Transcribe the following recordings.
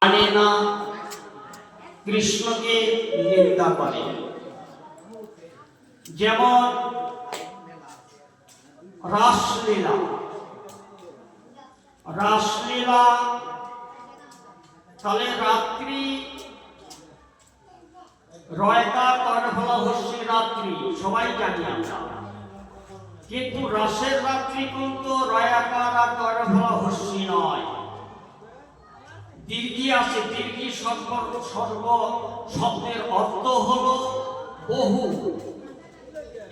মানে না, কৃষ্ণকে নিন্দা করে। যেমন রাসলীলা, রাসলীলা তাহলে রাত্রি রয়কা করফলা হস্যি রাত্রি সবাই জানি আমরা, কিন্তু রাসের রাত্রি কিন্তু রয়াকার আর করফলা হস্যি নয়, দীর্ঘি আছে। দীর্ঘি সর্ব শব্দের অর্থ হলো বহু।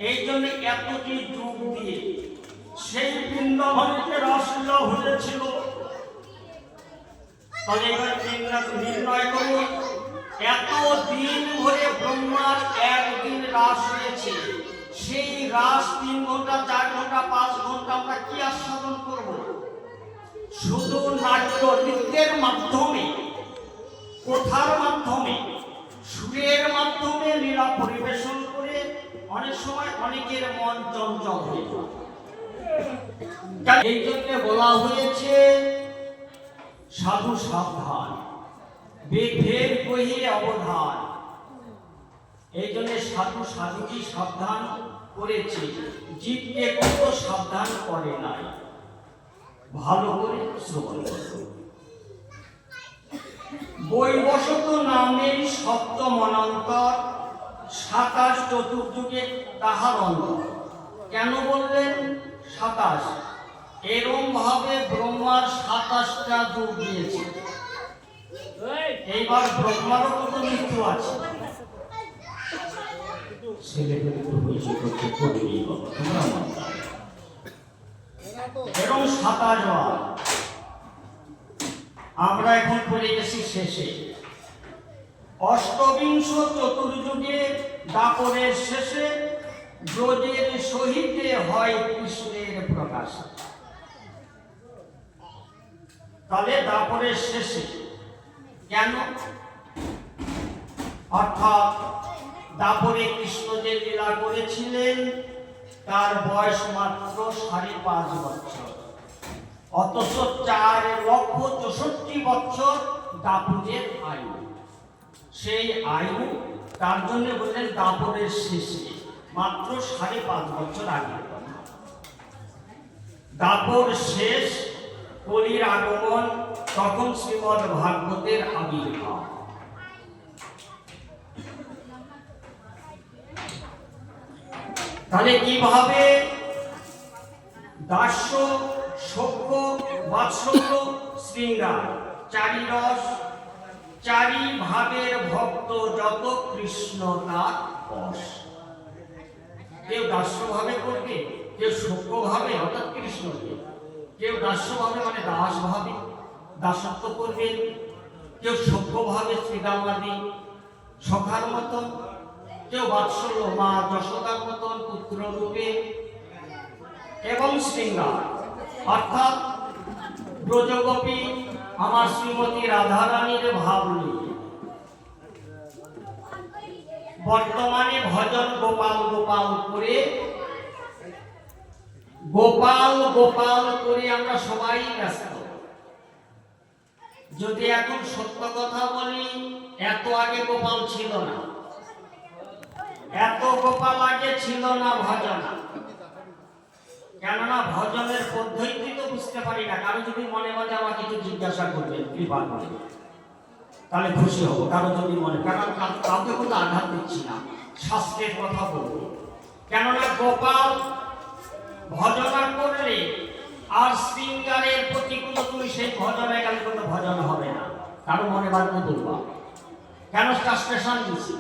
এই জন্য এতটি যুগ দিয়ে সেই বৃন্দাবনে রাসলীলা হয়েছিল। তাহলে এবার নির্ণয় করুন, এত দিন ধরে ব্রহ্মার একদিন রাস হয়েছে, সেই রাস 3 ঘন্টা 4 ঘন্টা 5 ঘন্টা আমরা কি আস্বাদন করব? শুধু নাট্য নৃত্যের মাধ্যমে, কথার মাধ্যমে, সুরের মাধ্যমে লীলা পরিবেশন করে অনেক সময় অনেকের মন চঞ্চল হয়ে যায়। এই জন্য বলা হয়েছে সাধু সাবধান, বেদের কহি অবধান। এই জন্য সাধু সাধুকে সাবধান করেছে, জীবকে কত সাবধান করে নাই। ভালো করে শ্রবণ করুন। বৈবসত নামেই সপ্তম অনন্তর, 27 চতুর্যুগে তাহার অন্তর। কেন বললেন 27? এরম ভাবে ব্রহ্মার 27টা যুগ দিয়েছে। এইবার ব্রহ্মারও কত মৃত্যু আছে। এরকম 27 বার। আমরা এখন পড়ে গেছি শেষে। অষ্টবিংশ চতুর্যুগে দাপরের শেষে ব্রজের সহিতে হয় কৃষ্ণের প্রকাশ। তাহলে দাপরের শেষে কেন? অর্থাৎ দাপরে কৃষ্ণ যে লীলা করেছিলেন তার বয়স মাত্র 5.5 বছর, অথচ 4,64 বছর দাপরের আয়ু। সেই আয়ু তার জন্য বললেন দাপরের শেষে, মাত্র 5.5 বছর আগে। দাপর শেষ, কলির আগমন, তখন শ্রীমদ ভাগবতের আবির্ভাব। তাহলে কিভাবে দাস্য, সখ্য, বাৎসল্য, শৃঙ্গার, 4 রস, 4 ভাবের ভক্ত যত কৃষ্ণ তার বশ। কেউ দাস্য ভাবে করবে, কেউ সখ্য ভাবে অর্থাৎ কৃষ্ণকে, কেউ দাস্য ভাবে মানে দাস ভাবে দাসত্ব করবে, কেউ সখ্য ভাবে শ্রীদামাদি সখার মতন, কেউ বাৎসল্য মা যশোদার মতন পুত্র রূপে, এবং শৃঙ্গার অর্থাৎ ব্রজগোপী আমার শ্রীমতী রাধারানীর ভাব নিয়ে। বর্তমানে ভজন গোপাল গোপাল করে, গোপাল গোপাল করে আমরা সবাই ব্যস্ত। যদি এখন সত্য কথা বলি, এত আগে গোপাল ছিল না, এত গোপাল আগে ছিল না ভজন। কেননা ভজনের পদ্ধতি তো বুঝতে পারি না। কারো যদি মনে মনে আমাকে কিছু জিজ্ঞাসা করবেন কৃপা করে, তাহলে খুশি হব। কারো যদি মনে, কারণ কাউকে কোনো আঘাত দিচ্ছি না, শাস্ত্রের কথা বলবো। কেননা গোপাল ভজনা করলে আর শৃঙ্গারের প্রতিকূল তুমি সেই ভজনে গেলে কোনো ভজন হবে না। কারো মনে বাঁধবো দুর্বা, কেন স্টেশন দিচ্ছি।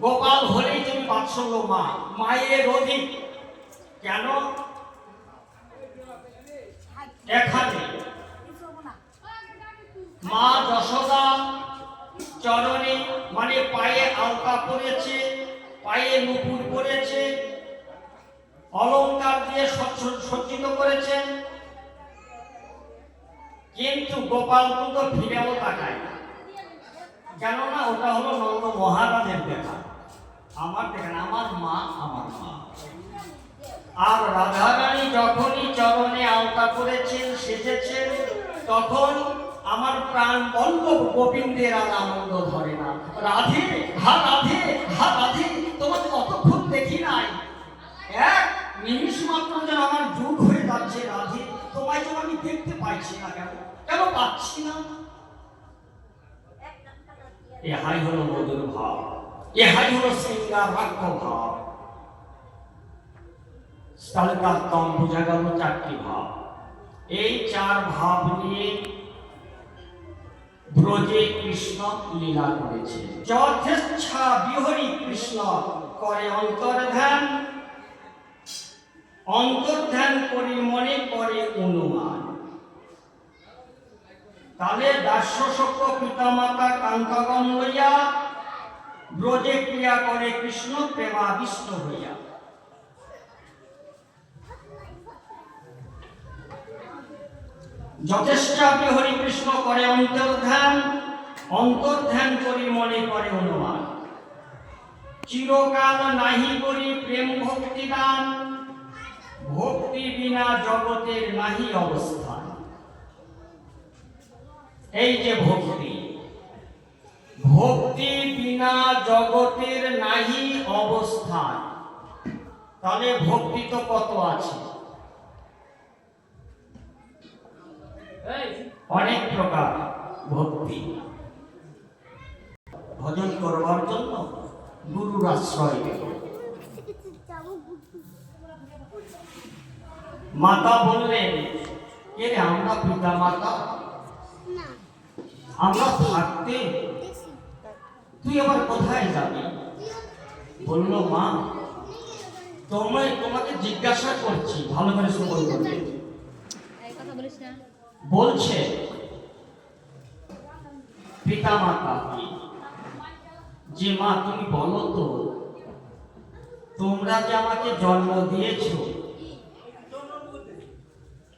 গোপাল হলেই তুমি বাৎসল্য মা, মায়ের অধিক। কেন? এখানে মা যশোদা চরণে মানে পায়ে আলতা পরেছে, পায়ে নুপুর পরেছে, অলঙ্কার দিয়ে সজ্জিত করেছেন, কিন্তু গোপাল কিন্তু ফিরেও তাকায় না। কেননা ওটা হলো নন্দ মহারাজের দেখা, আমার দেখেন আমার মা, আমার মা। আর রাধারানী যখনই চরণে আলতা করেছেন, সেজেছেন, তখন আমার প্রাণ বল্লভ গোবিন্দের আর আনন্দ ধরে না। রাধে, হা রাধে, হা রাধে, তোমাকে কতক্ষণ দেখি নাই, এক নিমিষ মাত্র যেন আমার যুগ হয়ে যাচ্ছে। রাধে, তোমায় যেন আমি দেখতে পাইছি না, কেন কেন পাচ্ছি না? ইহাই হলো মধুর ভাব, ইহাই হলো শৃঙ্গার বাক্য ভাব। তাহলে তার কম বোঝা গেল চারটি ভাব। এই চার ভাব নিয়ে ব্রজে কৃষ্ণ লীলা করেছে। যথেচ্ছা বিহরি কৃষ্ণ করে অন্তর্ধ্যান, অন্তর্ধ্যান করি মনে করে অনুমান। তাহলে দাস্যশক্য পিতামাতা কান্তাগণ লইয়া ব্রজে ক্রিয়া করে কৃষ্ণ প্রেমাবিষ্ট হইয়া। যথেচ্ছা বিহরি কৃষ্ণ করে অন্তর্ধ্যান, অন্তর্ধ্যান করি মনে করে অনুমান। চিরকাল নাহি করি প্রেম ভক্তি দান, ভক্তি বিনা জগতের নাহি অবস্থান। এই যে ভক্তি, ভক্তি বিনা জগতের নাহি অবস্থান। তাহলে ভক্তি তো কত আছে, অনেক প্রকার ভক্তি। ভজন করবার জন্য গুরুর আশ্রয় নেব। মাতা বললেন, কে রে, আমরা পিতা মাতা, আমরা থাকতে তুই আবার কোথায় যাবি? বলল, মা তোমাকে জিজ্ঞাসা করছি, ভালো করে শ্রবণ করবে। বলছে পিতা মাতা কি, যে মা তুমি বলো তো, তোমরা যে আমাকে জন্ম দিয়েছ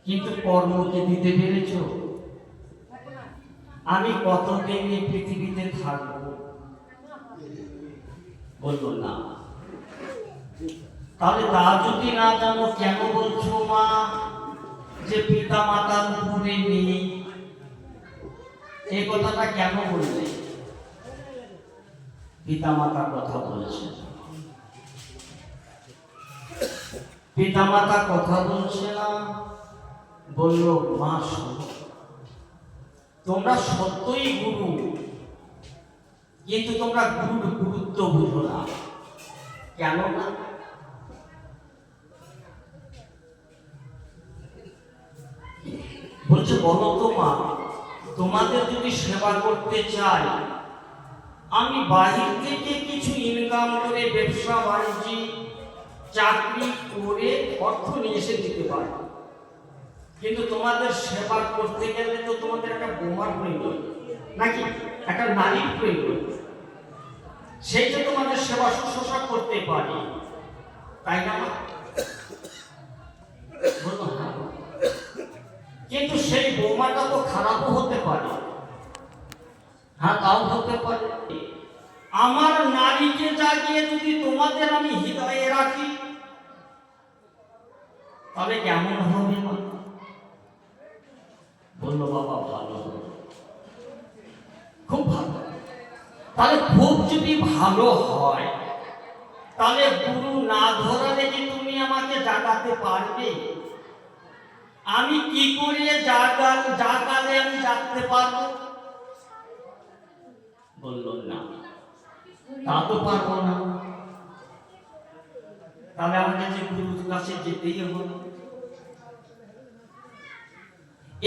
কিন্তু কর্মকে দিতে পেরেছ, আমি কতদিন এই পৃথিবীতে থাকবো? বললো না। তাহলে তা যদি না জানো, কেন বলছো মা যে পিতা মাতার উপরে নেই? এই কথাটা কেন বললে? পিতা মাতার কথা বলছে, পিতা মাতা কথা বলছে না। বলল, মা শোনো, তোমরা সত্যই গুরু, কিন্তু তোমরা গুরুর গুরুত্ব বুঝো না। কেন না? বলছে, বলো তো মা, তোমাদের যদি সেবা করতে চাই, আমি বাহির থেকে কিছু ইনকাম করে, ব্যবসা বাণিজ্য চাকরি করে অর্থ নিয়ে এসে দিতে পারি, কিন্তু তোমাদের সেবা করতে গেলে তো তোমাদের একটা বোমার প্রয়োজন, নাকি একটা নারীর প্রয়োজন। সেইটা তোমাদের সেবা শুশ্রূষা করতে পারি, তাই না? কিন্তু সেই বোমাটা তো খারাপও হতে পারে। হ্যাঁ, তাও হতে পারে। আমার নারীকে জাগিয়ে যদি তোমাদের আমি হৃদয়ে রাখি, তবে কেমন হবে? বললো, বাবা ভালো, খুব ভালো। তাহলে খুব যদি ভালো হয়, তাহলে গুরু না ধরালে কি তুমি আমাকে জাগাতে পারবে? আমি কি করে জাগালে আমি জাগতে পারবো? বলল, না, তা তো পারবো না। তাহলে আমাকে যে গুরুর কাছে যেতেই হলো।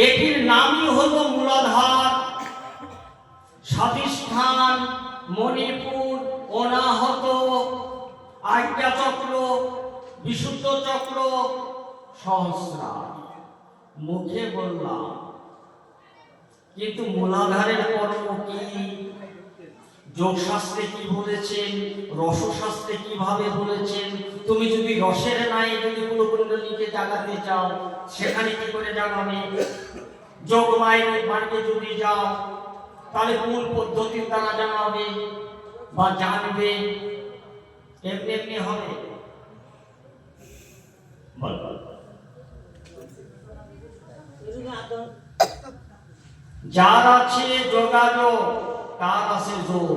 এটির নামই হলো মূলাধার, স্বাধিষ্ঠান, মণিপুর, অনাহত, আজ্ঞা চক্র, বিশুদ্ধ চক্র, সহস্রার। মুখে বললাম, কিন্তু মূলাধারের কর্ম কি? যোগশাস্ত্রে কি বলেছেন, রসশাস্ত্রে কিভাবে বলেছেন? তুমি যদি রসের নাই যদি কোনো কুণ্ডলীকে জাগাতে চাও, সেখানে কি করে জাগাবে? যোগমায়ের বাড়িতে যদি যাও, তাহলে কোন পদ্ধতির দ্বারা জানাবে বা জানবে? এমনি এমনি হবে? যার আছে যোগাযোগ তার আছে যোগ।